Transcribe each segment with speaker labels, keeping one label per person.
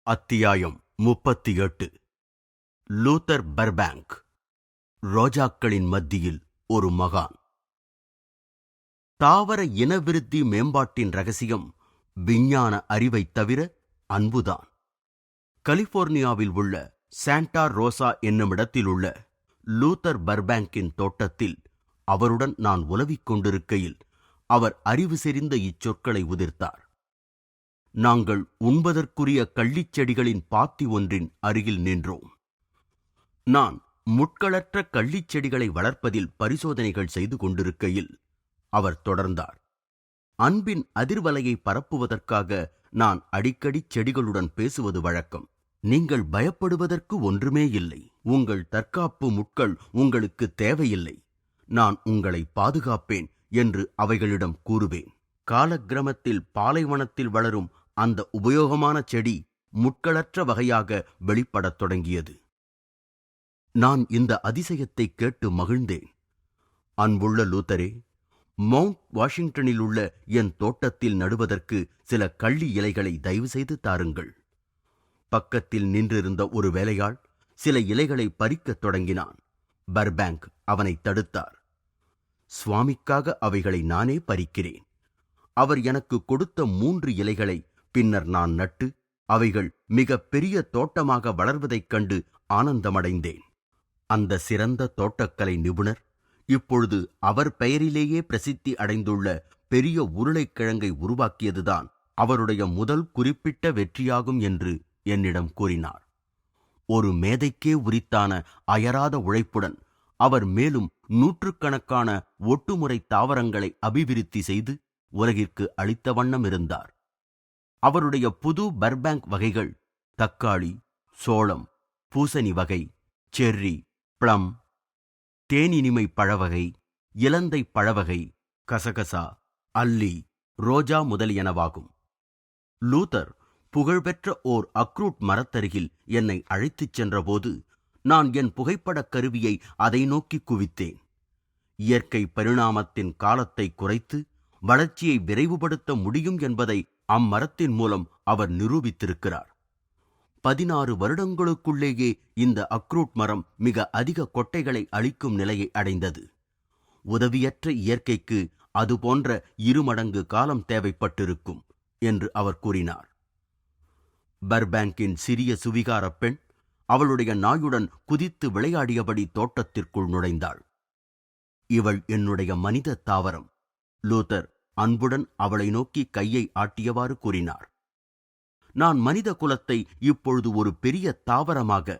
Speaker 1: அத்தியாயம் 38. லூதர் பர்பேங்க், ரோஜாக்களின் மத்தியில் ஒரு மகான். தாவர இனவிருத்தி மேம்பாட்டின் ரகசியம் விஞ்ஞான அறிவைத் தவிர அன்புதான். கலிபோர்னியாவில் உள்ள சாண்டா ரோசா என்னுமிடத்தில் உள்ள லூதர் பர்பேங்கின் தோட்டத்தில் அவருடன் நான் உலவிக் கொண்டிருக்கையில் அவர் அறிவு செறிந்த இச்சொற்களை உதிர்த்தார். நாங்கள் உண்பதற்குரிய கள்ளிச்செடிகளின் பாத்தி ஒன்றின் அருகில் நின்றோம். நான் முட்களற்ற கள்ளிச்செடிகளை வளர்ப்பதில் பரிசோதனைகள் செய்து கொண்டிருக்கையில் அவர் தொடர்ந்தார். அன்பின் அதிர்வலையை பரப்புவதற்காக நான் அடிக்கடி செடிகளுடன் பேசுவது வழக்கம். நீங்கள் பயப்படுவதற்கு ஒன்றுமே இல்லை. உங்கள் தற்காப்பு முட்கள் உங்களுக்கு தேவையில்லை. நான் உங்களை பாதுகாப்பேன் என்று அவைகளிடம் கூறுவேன். காலக்கிரமத்தில் பாலைவனத்தில் வளரும் அந்த உபயோகமான செடி முட்களற்ற வகையாக வெளிப்படத் தொடங்கியது. நான் இந்த அதிசயத்தை கேட்டு மகிழ்ந்தேன். அன்புள்ள லூதரே, மவுண்ட் வாஷிங்டனில் உள்ள என் தோட்டத்தில் நடுவதற்கு சில கள்ளி இலைகளை தயவு செய்து தாருங்கள். பக்கத்தில் நின்றிருந்த ஒரு வேலையாள் சில இலைகளை பறிக்கத் தொடங்கினான். பர்பேங்க் அவனை தடுத்தார். சுவாமிக்காக அவைகளை நானே பறிக்கிறேன். அவர் எனக்கு கொடுத்த 3 இலைகளை பின்னர் நான் நட்டு அவைகள் மிக பெரிய தோட்டமாக வளர்வதைக் கண்டு ஆனந்தமடைந்தேன். அந்த சிறந்த தோட்டக்கலை நிபுணர் இப்பொழுது அவர் பெயரிலேயே பிரசித்தி அடைந்துள்ள பெரிய உருளைக்கிழங்கை உருவாக்கியதுதான் அவருடைய முதல் குறிப்பிட்ட வெற்றியாகும் என்று என்னிடம் கூறினார். ஒரு மேதைக்கே உரித்தான அயராத உழைப்புடன் அவர் மேலும் 100கணக்கான ஒட்டுமுறை தாவரங்களை அபிவிருத்தி செய்து உலகிற்கு அளித்த வண்ணம் இருந்தார். அவருடைய புது பர்பேங்க் வகைகள் தக்காளி, சோளம், பூசணி வகை, செர்ரி, பிளம், தேனினிமை பழவகை, இலந்தை பழவகை, கசகசா, அல்லி, ரோஜா முதலியனவாகும். லூதர் புகழ்பெற்ற ஓர் அக்ரூட் மரத்தருகில் என்னை அழைத்துச் சென்றபோது நான் என் புகைப்படக் கருவியை அதை நோக்கி குவித்தேன். இயற்கை பரிணாமத்தின் காலத்தை குறைத்து வளர்ச்சியை விரைவுபடுத்த முடியும் என்பதை அம்மரத்தின் மூலம் அவர் நிரூபித்திருக்கிறார். 16 வருடங்களுக்குள்ளேயே இந்த அக்ரூட் மரம் மிக அதிக கொட்டைகளை அளிக்கும் நிலையை அடைந்தது. உதவியற்ற இயற்கைக்கு அதுபோன்ற 2 மடங்கு காலம் தேவைப்பட்டிருக்கும் என்று அவர் கூறினார். பர்பேங்கின் சிறிய சுவிகார பெண் அவளுடைய நாயுடன் குதித்து விளையாடியபடி தோட்டத்திற்குள் நுழைந்தாள். இவள் என்னுடைய மனித தாவரம். லூதர் அன்புடன் அவளை நோக்கி கையை ஆட்டியவாறு கூறினார். நான் மனித குலத்தை இப்பொழுது ஒரு பெரிய தாவரமாக,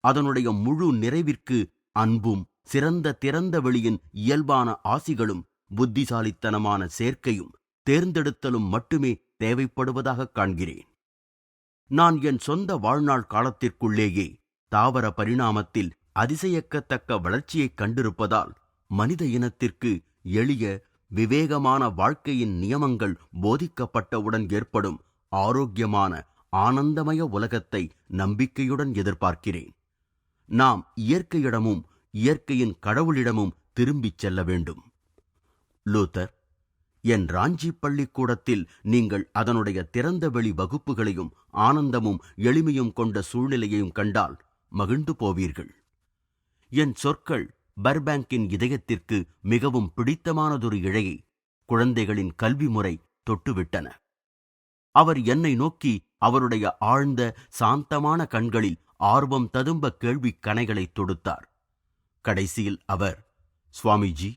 Speaker 1: அதனுடைய முழு நிறைவிற்கு அன்பும் சிறந்த திறந்த வெளியின் இயல்பான ஆசிகளும் புத்திசாலித்தனமான சேர்க்கையும் தேர்ந்தெடுத்தலும் மட்டுமே தேவைப்படுவதாக காண்கிறேன். நான் என் சொந்த வாழ்நாள் காலத்திற்குள்ளேயே தாவர பரிணாமத்தில் அதிசயிக்கத்தக்க வளர்ச்சியைக் கண்டிருப்பதால் மனித இனத்திற்கு எளிய விவேகமான வாழ்க்கையின் நியமங்கள் போதிக்கப்பட்டவுடன் ஏற்படும் ஆரோக்கியமான ஆனந்தமய உலகத்தை நம்பிக்கையுடன் எதிர்பார்க்கிறேன். நாம் இயற்கையிடமும் இயற்கையின் கடவுளிடமும் திரும்பிச் செல்ல வேண்டும். லூதர், என் ராஞ்சி பள்ளிக்கூடத்தில் நீங்கள் அதனுடைய திறந்தவெளி வகுப்புகளையும் ஆனந்தமும் எளிமையும் கொண்ட சூழ்நிலையையும் கண்டால் மகிழ்ந்து போவீர்கள். என் சொற்கள் பர்பேங்கின் இதயத்திற்கு மிகவும் பிடித்தமானதொரு இழையை குழந்தைகளின் கல்வி முறை தொட்டுவிட்டன. அவர் என்னை நோக்கி அவருடைய ஆழ்ந்த சாந்தமான கண்களில் ஆர்வம் ததும்ப கேள்வி கணைகளை தொடுத்தார். கடைசியில் அவர், சுவாமிஜி,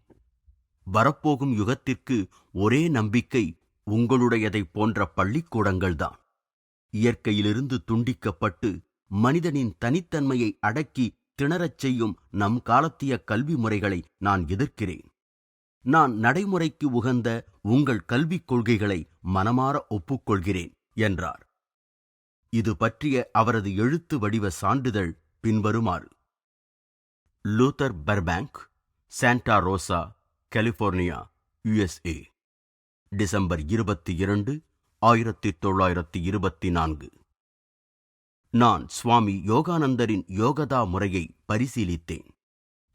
Speaker 1: வரப்போகும் யுகத்திற்கு ஒரே நம்பிக்கை உங்களுடையதைப் போன்ற பள்ளிக்கூடங்கள்தான். இயற்கையிலிருந்து துண்டிக்கப்பட்டு மனிதனின் தனித்தன்மையை அடக்கி திணறச் செய்யும் நம் காலத்திய கல்வி முறைகளை நான் எதிர்க்கிறேன். நான் நடைமுறைக்கு உகந்த உங்கள் கல்விக் கொள்கைகளை மனமாற ஒப்புக்கொள்கிறேன் என்றார். இது பற்றிய அவரது எழுத்து வடிவ சான்றிதழ் பின்வருமாறு: லூதர் பர்பேங்க், சாண்டா ரோசா, கலிபோர்னியா, USA, டிசம்பர் 22, 1924. நான் சுவாமி யோகானந்தரின் யோகதா முறையை பரிசீலித்தேன்.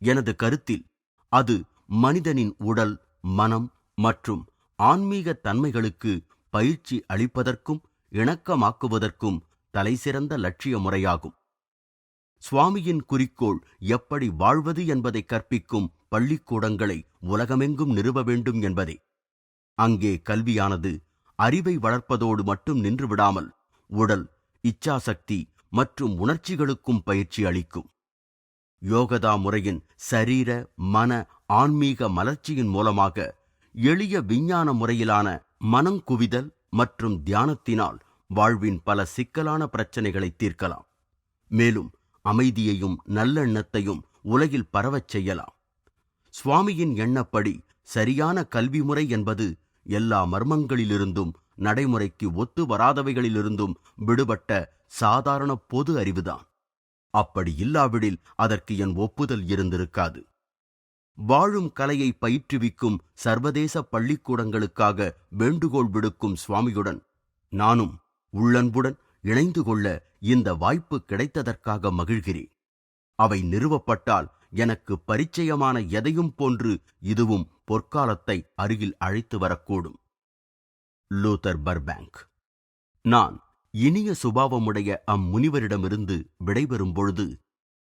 Speaker 1: எனது கருத்தில் அது மனிதனின் உடல், மனம் மற்றும் ஆன்மீக தன்மைகளுக்கு பயிற்சி அளிப்பதற்கும் இணக்கமாக்குவதற்கும் தலைசிறந்த லட்சிய முறையாகும். சுவாமியின் குறிக்கோள் எப்படி வாழ்வது என்பதை கற்பிக்கும் பள்ளிக்கூடங்களை உலகமெங்கும் நிறுவ வேண்டும் என்பதே. அங்கே கல்வியானது அறிவை வளர்ப்பதோடு மட்டும் நின்று விடாமல் உடல், இச்சாசக்தி மற்றும் உணர்ச்சிகளுக்கும் பயிற்சி அளிக்கும். யோகதா முறையின் சரீர, மன, ஆன்மீக மலர்ச்சியின் மூலமாக எளிய விஞ்ஞான முறையிலான மனங்குவிதல் மற்றும் தியானத்தினால் வாழ்வின் பல சிக்கலான பிரச்சனைகளை தீர்க்கலாம். மேலும் அமைதியையும் நல்லெண்ணத்தையும் உலகில் பரவச் செய்யலாம். சுவாமியின் எண்ணப்படி சரியான கல்வி முறை என்பது எல்லா மர்மங்களிலிருந்தும் நடைமுறைக்கு ஒத்து வராதவைகளிலிருந்தும் விடுபட்ட சாதாரண பொது அறிவுதான். அப்படி இல்லாவிடில் அதற்கு என் ஒப்புதல் இருந்திருக்காது. வாழும் கலையை பயிற்றுவிக்கும் சர்வதேச பள்ளிக்கூடங்களுக்காக வேண்டுகோள் விடுக்கும் சுவாமியுடன் நானும் உள்ளன்புடன் இணைந்து கொள்ள இந்த வாய்ப்பு கிடைத்ததற்காக மகிழ்கிறேன். அவை நிறுவப்பட்டால் எனக்கு பரிச்சயமான எதையும் போன்று இதுவும் பொற்காலத்தை அருகில் அழைத்து வரக்கூடும். லூதர் பர்பேங்க். நான் இனிய சுபாவமுடைய அம்முனிவரிடமிருந்து விடைபெறும் பொழுது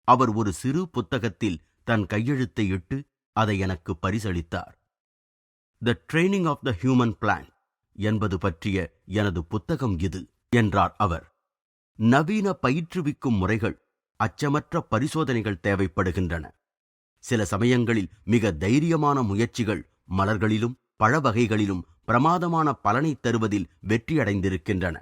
Speaker 1: அவர் ஒரு சிறு புத்தகத்தில் தன் கையெழுத்தை இட்டு அதை எனக்கு பரிசளித்தார். The training of the human plan என்பது பற்றிய எனது புத்தகம் இது என்றார் அவர். நவீன பயிற்றுவிக்கும் முறைகள், அச்சமற்ற பரிசோதனைகள் தேவைப்படுகின்றன. சில சமயங்களில் மிக தைரியமான முயற்சிகள் மலர்களிலும் பழ வகைகளிலும் பிரமாதமான பலனை தருவதில் வெற்றியடைந்திருக்கின்றன.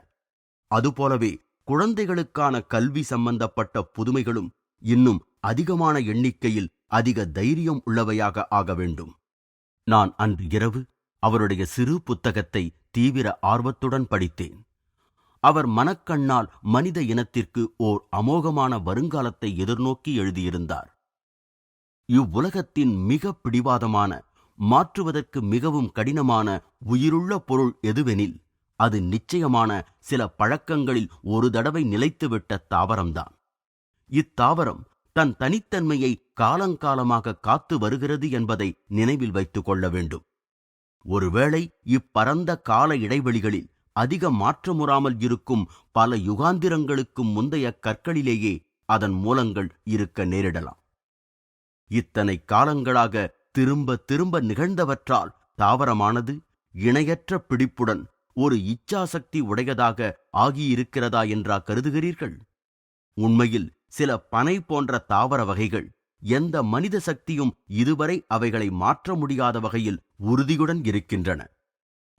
Speaker 1: அதுபோலவே குழந்தைகளுக்கான கல்வி சம்பந்தப்பட்ட புதுமைகளும் இன்னும் அதிகமான எண்ணிக்கையில் அதிக தைரியம் உள்ளவையாக ஆக வேண்டும். நான் அன்று இரவு அவருடைய சிறு புத்தகத்தை தீவிர ஆர்வத்துடன் படித்தேன். அவர் மனக்கண்ணால் மனித இனத்திற்கு ஓர் அமோகமான வருங்காலத்தை எதிர்நோக்கி எழுதியிருந்தார். இவ்வுலகத்தின் மிக பிடிவாதமான, மாற்றுவதற்கு மிகவும் கடினமான உயிருள்ள பொருள் எதுவெனில் அது நிச்சயமான சில பழக்கங்களில் ஒரு தடவை நிலைத்துவிட்ட தாவரம்தான். இத்தாவரம் தன் தனித்தன்மையை காலங்காலமாக காத்து வருகிறது என்பதை நினைவில் வைத்துக் கொள்ள வேண்டும். ஒருவேளை இப்பரந்த கால இடைவெளிகளில் அதிக மாற்றமுறாமல் இருக்கும் பல யுகாந்திரங்களுக்கு முந்தைய கற்களிலேயே அதன் மூலங்கள் இருக்க நேரிடலாம். இத்தனை காலங்களாக திரும்ப திரும்ப நிகழ்ந்தவற்றால் தாவரமானது இணையற்ற பிடிப்புடன் ஒரு இச்சாசக்தி உடையதாக ஆகியிருக்கிறதா என்றா கருதுகிறீர்கள்? உண்மையில் சில பனை போன்ற தாவர வகைகள் எந்த மனித சக்தியும் இதுவரை அவைகளை மாற்ற முடியாத வகையில் உறுதியுடன் இருக்கின்றன.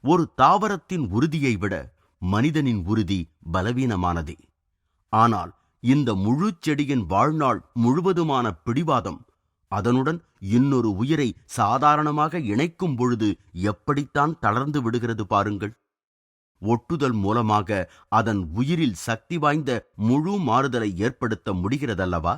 Speaker 1: ஒரு தாவரத்தின் உறுதியை விட மனிதனின் உறுதி பலவீனமானதே. ஆனால் இந்த முழு செடியின் வாழ்நாள் முழுவதுமான பிடிவாதம் அதனுடன் இன்னொரு உயிரை சாதாரணமாக இணைக்கும் பொழுது எப்படித்தான் தளர்ந்து விடுகிறது பாருங்கள். ஒட்டுதல் மூலமாக அதன் உயிரில் சக்தி வாய்ந்த முழு மாறுதலை ஏற்படுத்த முடிகிறதல்லவா?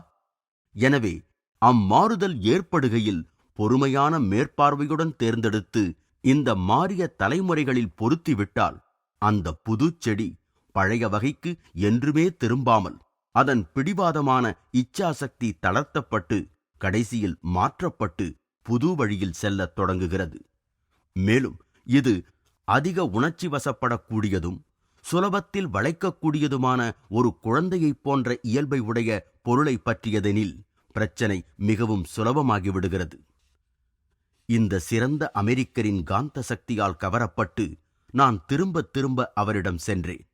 Speaker 1: எனவே அம்மாறுதல் ஏற்படுகையில் பொறுமையான மேற்பார்வையுடன் தேர்ந்தெடுத்து இந்த மாறிய தலைமுறைகளில் பொருத்திவிட்டால் அந்த புது செடி பழைய வகைக்கு என்றுமே திரும்பாமல் அதன் பிடிவாதமான இச்சாசக்தி தளர்த்தப்பட்டு கடைசியில் மாற்றப்பட்டு புது வழியில் செல்லத் தொடங்குகிறது. மேலும் இது அதிக உணர்ச்சி வசப்படக்கூடியதும் சுலபத்தில் வளைக்கக்கூடியதுமான ஒரு குழந்தையைப் போன்ற இயல்பை உடைய பொருளை பற்றியதெனில் பிரச்சனை மிகவும் சுலபமாகிவிடுகிறது. இந்த சிறந்த அமெரிக்கரின் காந்த சக்தியால் கவரப்பட்டு நான் திரும்ப திரும்ப அவரிடம் சென்றேன்.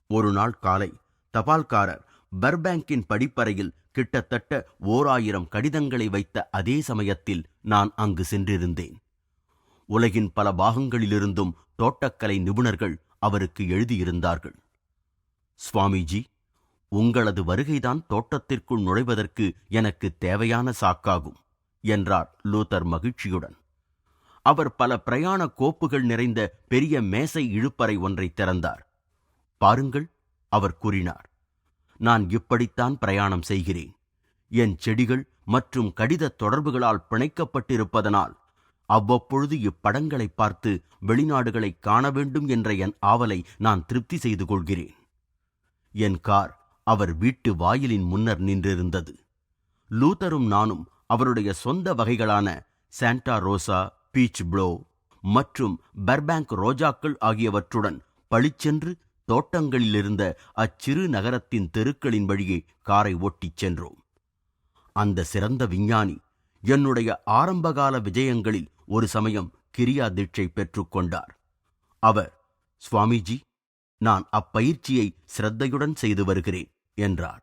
Speaker 1: ஒரு நாள் காலை தபால்காரர் பர்பேங்கின் படிப்பறையில் கிட்டத்தட்ட 1000 கடிதங்களை வைத்த அதே சமயத்தில் நான் அங்கு சென்றிருந்தேன். உலகின் பல பாகங்களிலிருந்தும் தோட்டக்கலை நிபுணர்கள் அவருக்கு எழுதியிருந்தார்கள். சுவாமிஜி, உங்களது வருகைதான் தோட்டத்திற்குள் நுழைவதற்கு எனக்கு தேவையான சாக்காகும் என்றார் லூதர் மகிழ்ச்சியுடன். அவர் பல பிரயாண கோப்புகள் நிறைந்த பெரிய மேசை இழுப்பறை ஒன்றை திறந்தார். பாருங்கள், அவர் கூறினார், நான் இப்படித்தான் பிரயாணம் செய்கிறேன். என் செடிகள் மற்றும் கடித தொடர்புகளால் பிணைக்கப்பட்டிருப்பதனால் அவ்வப்பொழுது இப்படங்களை பார்த்து வெளிநாடுகளை காண வேண்டும் என்ற என் ஆவலை நான் திருப்தி செய்து கொள்கிறேன். என் கார் அவர் வீட்டு வாயிலின் முன்னர் நின்றிருந்தது. லூதரும் நானும் அவருடைய சொந்த வகைகளான சாண்டா ரோசா, பீச் ப்ளோ மற்றும் பர்பேங்க் ரோஜாக்கள் ஆகியவற்றுடன் பளிச்சென்று தோட்டங்களிலிருந்த அச்சிறு நகரத்தின் தெருக்களின் வழியே காரை ஓட்டிச் சென்றோம். அந்த சிறந்த விஞ்ஞானி என்னுடைய ஆரம்பகால விஜயங்களில் ஒரு சமயம் கிரியா தீட்சை பெற்றுக்கொண்டார். அவர், சுவாமிஜி, நான் அப்பயிற்சியை சிரத்தையுடன் செய்து வருகிறேன் என்றார்.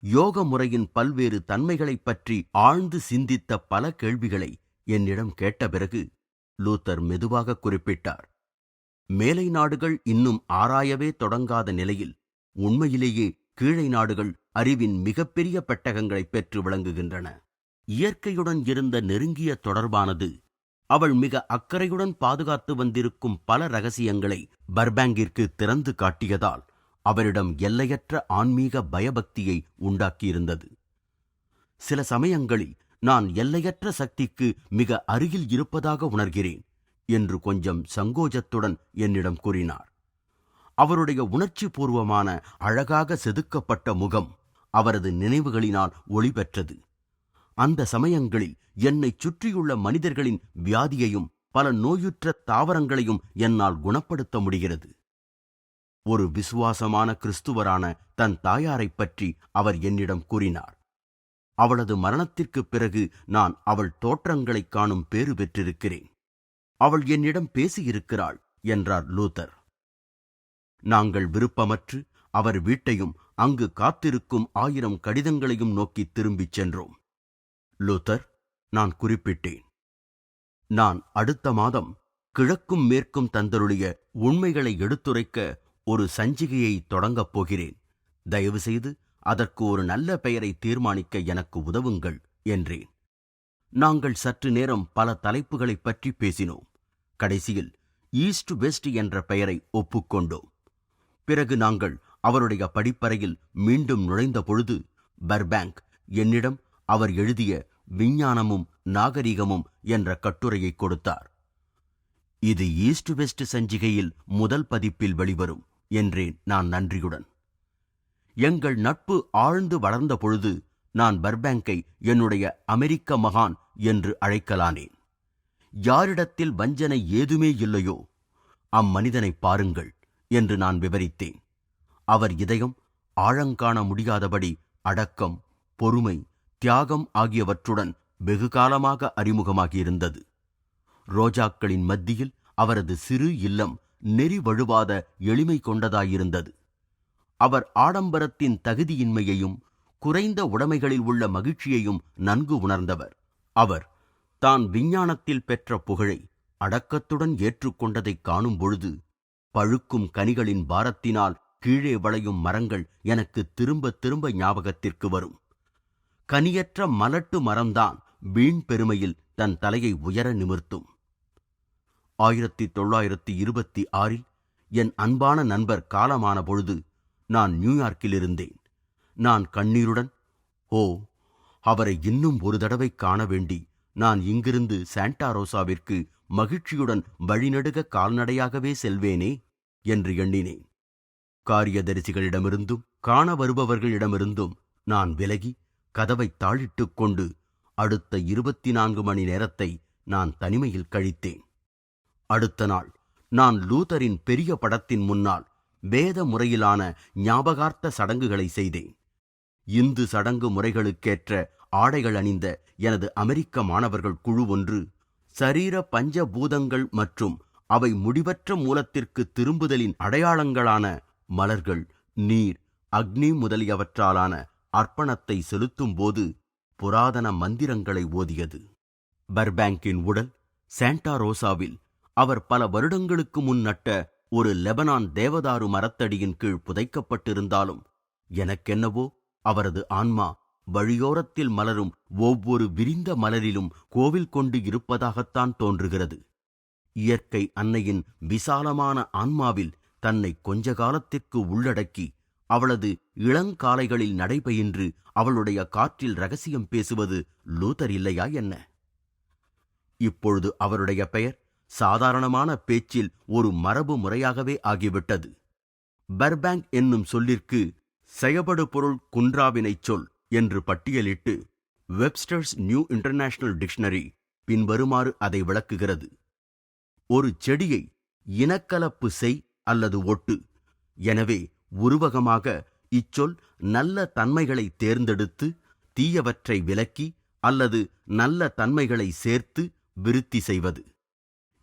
Speaker 1: யோக முறையின் பல்வேறு தன்மைகளைப் பற்றி ஆழ்ந்து சிந்தித்த பல கேள்விகளை என்னிடம் கேட்ட பிறகு லூத்தர் மெதுவாக குறிப்பிட்டார். மேலை நாடுகள் இன்னும் ஆராயவே தொடங்காத நிலையில் உண்மையிலேயே கீழை நாடுகள் அறிவின் மிகப்பெரிய பெட்டகங்களை பெற்று விளங்குகின்றன. இயற்கையுடன் இருந்த நெருங்கிய தொடர்பானது அவள் மிக அக்கறையுடன் பாதுகாத்து வந்திருக்கும் பல ரகசியங்களை பர்பாங்கிற்கு திறந்து காட்டியதால் அவரிடம் எல்லையற்ற ஆன்மீக பயபக்தியை உண்டாக்கியிருந்தது. சில சமயங்களில் நான் எல்லையற்ற சக்திக்கு மிக அருகில் இருப்பதாக உணர்கிறேன் என்று கொஞ்சம் சங்கோஜத்துடன் என்னிடம் கூறினார். அவருடைய உணர்ச்சி பூர்வமான அழகாக செதுக்கப்பட்ட முகம் அவரது நினைவுகளினால் ஒளி பெற்றது. அந்த சமயங்களில் என்னைச் சுற்றியுள்ள மனிதர்களின் வியாதியையும் பல நோயுற்ற தாவரங்களையும் என்னால் குணப்படுத்த முடிகிறது. ஒரு விசுவாசமான கிறிஸ்துவரான தன் தாயாரைப் பற்றி அவர் என்னிடம் கூறினார். அவளது மரணத்திற்குப் பிறகு நான் அவள் தோற்றங்களைக் காணும் பேறு பெற்றிருக்கிறேன். அவள் என்னிடம் பேசியிருக்கிறாள் என்றார் லூத்தர். நாங்கள் விருப்பமற்று அவர் வீட்டையும் அங்கு காத்திருக்கும் 1000 கடிதங்களையும் நோக்கி திரும்பிச் சென்றோம். லூத்தர், நான் குறிப்பிட்டேன், நான் அடுத்த மாதம் கிழக்கும் மேற்கும் தந்தருடைய உண்மைகளை எடுத்துரைக்க ஒரு சஞ்சிகையை தொடங்கப் போகிறேன். தயவு செய்து அதற்கு ஒரு நல்ல பெயரை தீர்மானிக்க எனக்கு உதவுங்கள் என்றேன். நாங்கள் சற்று நேரம் பல தலைப்புகளைப் பற்றி பேசினோம். கடைசியில் ஈஸ்ட் வெஸ்ட் என்ற பெயரை ஒப்புக்கொண்டோம். பிறகு நாங்கள் அவருடைய படிப்பறையில் மீண்டும் நுழைந்த பொழுது பர்பாங்க் என்னிடம் அவர் எழுதிய விஞ்ஞானமும் நாகரிகமும் என்ற கட்டுரையை கொடுத்தார். இது ஈஸ்ட் வெஸ்ட் சஞ்சிகையில் முதல் பதிப்பில் வெளிவரும் என்றேன் நான் நன்றியுடன். எங்கள் நட்பு ஆழ்ந்து வளர்ந்த பொழுது நான் பர்பாங்கை என்னுடைய அமெரிக்க மகான் என்று அழைக்கலானேன். யாரிடத்தில் வஞ்சனை ஏதுமே இல்லையோ அம்மனிதனை பாருங்கள் என்று நான் விவரித்தேன். அவர் இதயம் ஆழங்காண முடியாதபடி அடக்கம், பொறுமை, தியாகம் ஆகியவற்றுடன் வெகுகாலமாக அறிமுகமாகியிருந்தது. ரோஜாக்களின் மத்தியில் அவரது சிறு இல்லம் நெறி வழுவாத எளிமை கொண்டதாயிருந்தது. அவர் ஆடம்பரத்தின் தகுதியின்மையையும் குறைந்த உடைமைகளில் உள்ள மகிழ்ச்சியையும் நன்கு உணர்ந்தவர். அவர் தான் விஞ்ஞானத்தில் பெற்ற புகழை அடக்கத்துடன் ஏற்றுக்கொண்டதைக் காணும் பொழுது பழுக்கும் கனிகளின் பாரத்தினால் கீழே வளையும் மரங்கள் எனக்கு திரும்ப திரும்ப ஞாபகத்திற்கு வரும். கனியற்ற மலட்டு மரம்தான் வீண் பெருமையில் தன் தலையை உயர நிமிர்த்தும். 1926 என் அன்பான நண்பர் காலமான பொழுது நான் நியூயார்க்கில் இருந்தேன். நான் கண்ணீருடன், ஓ, அவரை இன்னும் ஒரு தடவை காண வேண்டி நான் இங்கிருந்து சாண்டா ரோசாவிற்கு மகிழ்ச்சியுடன் வழிநடுக கால்நடையாகவே செல்வேனே என்று எண்ணினேன். காரியதரிசிகளிடமிருந்தும் காண வருபவர்களிடமிருந்தும் நான் விலகி கதவை தாழிட்டுக் கொண்டு அடுத்த 24 மணி நேரத்தை நான் தனிமையில் கழித்தேன். அடுத்த நாள் நான் லூதரின் பெரிய படத்தின் முன்னால் வேத முறையிலான ஞாபகார்த்த சடங்குகளை செய்தேன். இந்து சடங்கு முறைகளுக்கேற்ற ஆடைகள் அணிந்த எனது அமெரிக்க மாணவர்கள் குழு ஒன்று சரீர பஞ்சபூதங்கள் மற்றும் அவை முடிவற்ற மூலத்திற்கு திரும்புதலின் அடையாளங்களான மலர்கள், நீர், அக்னி முதலியவற்றாலான அர்ப்பணத்தை செலுத்தும் போது புராதன மந்திரங்களை ஓதியது. பர்பாங்கின் உடல் சாண்டா ரோசாவில் அவர் பல வருடங்களுக்கு முன் நட்ட ஒரு லெபனான் தேவதாரு மரத்தடியின் கீழ் புதைக்கப்பட்டிருந்தாலும் எனக்கென்னவோ அவரது ஆன்மா வழியோரத்தில் மலரும் ஒவ்வொரு விரிந்த மலரிலும் கோவில் கொண்டு இருப்பதாகத்தான் தோன்றுகிறது. இயற்கை அன்னையின் விசாலமான ஆன்மாவில் தன்னை கொஞ்ச காலத்திற்கு உள்ளடக்கி அவளது இளங்காலைகளில் நடைபயின்று அவளுடைய காற்றில் ரகசியம் பேசுவது லூதர் இல்லையா என்ன? இப்பொழுது அவருடைய பெயர் சாதாரணமான பேச்சில் ஒரு மரபு முறையாகவே ஆகிவிட்டது. பர்பாங்க் என்னும் சொல்லிற்கு செயபடு பொருள் குன்றாவினைச் சொல் என்று பட்டியலிட்டு வெப்ஸ்டர்ஸ் நியூ இன்டர்நேஷனல் டிக்ஷனரி பின்வருமாறு அதை விளக்குகிறது. ஒரு செடியை இனக்கலப்பு செய் அல்லது ஒட்டு, எனவே உருவகமாக இச்சொல் நல்ல தன்மைகளை தேர்ந்தெடுத்து தீயவற்றை விலக்கி அல்லது நல்ல தன்மைகளை சேர்த்து விருத்தி செய்வது,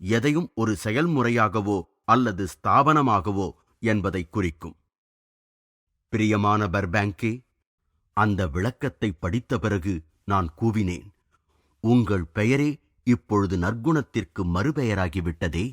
Speaker 1: எதையும் ஒரு செயல்முறையாகவோ அல்லது ஸ்தாபனமாகவோ என்பதை குறிக்கும். பிரியமான பர்பாங்கே, அந்த விளக்கத்தை படித்த பிறகு நான் கூவினேன், உங்கள் பெயரே இப்பொழுது நற்குணத்திற்கு மறுபெயராகிவிட்டதே.